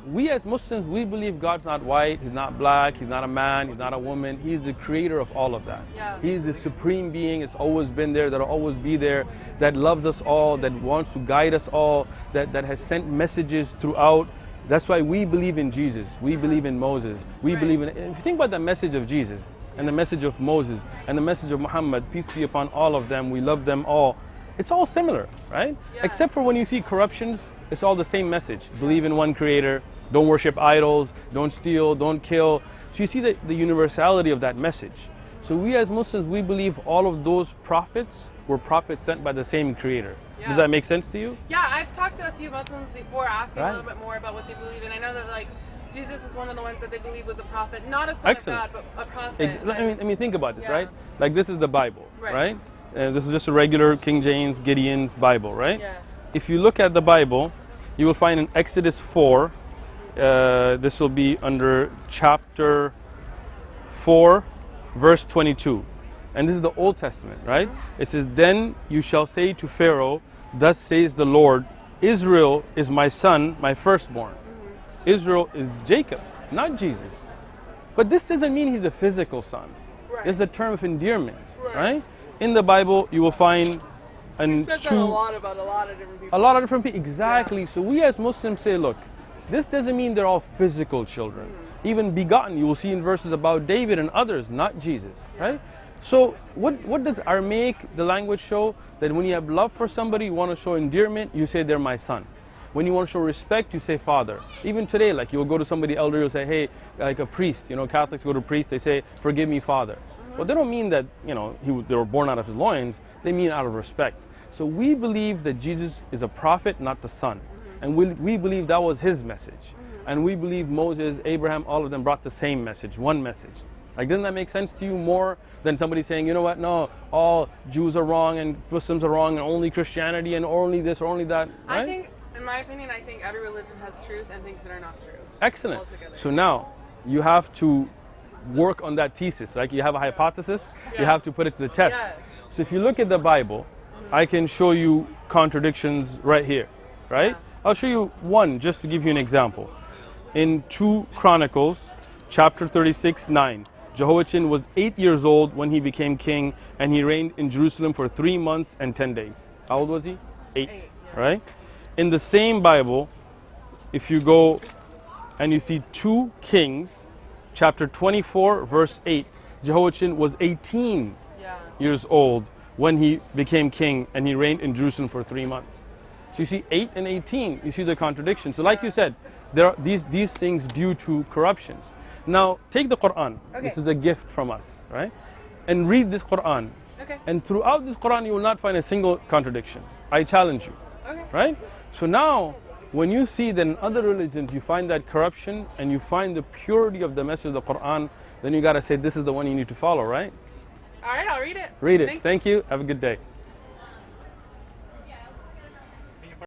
we as Muslims, we believe God's not white, He's not black, He's not a man, He's not a woman. He's the creator of all of that. Yeah. He's the supreme being, it's always been there, that'll always be there, that loves us all, that wants to guide us all, that has sent messages throughout. That's why we believe in Jesus. We believe in Moses. We believe in, if you think about the message of Jesus and the message of Moses and the message of Muhammad, peace be upon all of them, we love them all. It's all similar, right? Yeah. Except for when you see corruptions, it's all the same message. Believe in one creator, don't worship idols, don't steal, don't kill. So you see the universality of that message. So we as Muslims, we believe all of those prophets were prophets sent by the same creator. Yeah. Does that make sense to you? Yeah, I've talked to a few Muslims before asking Right. a little bit more about what they believe in. I know that like Jesus is one of the ones that they believe was a prophet, not a son Excellent. of God, but a prophet. I mean, think about this, Yeah. right? Like this is the Bible, Right. right? And this is just a regular King James, Gideon's Bible, right? Yeah. If you look at the Bible, you will find in Exodus 4, this will be under chapter 4, verse 22. And this is the Old Testament, right? It says, "Then you shall say to Pharaoh, thus says the Lord, Israel is my son, my firstborn." Israel is Jacob, not Jesus. But this doesn't mean he's a physical son. Right. It's a term of endearment, Right. right? In the Bible, you will find He says that a lot about a lot of different people. a lot of different people. Exactly. So we as Muslims say, look, this doesn't mean they're all physical children. Even begotten, you will see in verses about David and others, not Jesus, right? So what does Aramaic, the language, show? That when you have love for somebody, you want to show endearment, you say they're my son. When you want to show respect, you say father. Even today, like you'll go to somebody elder, you'll say, hey, like a priest, you know, Catholics go to a priest, they say, forgive me, father. Well, they don't mean that, you know, they were born out of his loins, they mean out of respect. So we believe that Jesus is a prophet, not the son. And we believe that was his message. And we believe Moses, Abraham, all of them brought the same message, one message. Like, doesn't that make sense to you more than somebody saying, you know what, no, all Jews are wrong and Muslims are wrong and only Christianity and only this or only that, right? I think, in my opinion, I think every religion has truth and things that are not true. Excellent. Altogether. So now you have to work on that thesis. Like you have a hypothesis, you Yeah. have to put it to the test. Yeah. So if you look at the Bible, I can show you contradictions right here, right? Yeah. I'll show you one just to give you an example. In 2 Chronicles, chapter 36, 9, Jehoiachin was 8 years old when he became king, and he reigned in Jerusalem for 3 months and 10 days. How old was he? 8, Yeah. right? In the same Bible, if you go and you see 2 Kings, chapter 24, verse 8, Jehoiachin was 18 Yeah. years old when he became king, and he reigned in Jerusalem for 3 months. So you see 8 and 18, you see the contradiction. So like you said, there are these things due to corruptions. Now take the Quran. Okay. This is a gift from us, right? And read this Quran. Okay. And throughout this Quran, you will not find a single contradiction. I challenge you, Okay. right? So now, when you see that in other religions you find that corruption and you find the purity of the message of the Quran, then you gotta say this is the one you need to follow, right? All right, I'll read it. Read it. Thanks. Thank you. Have a good day.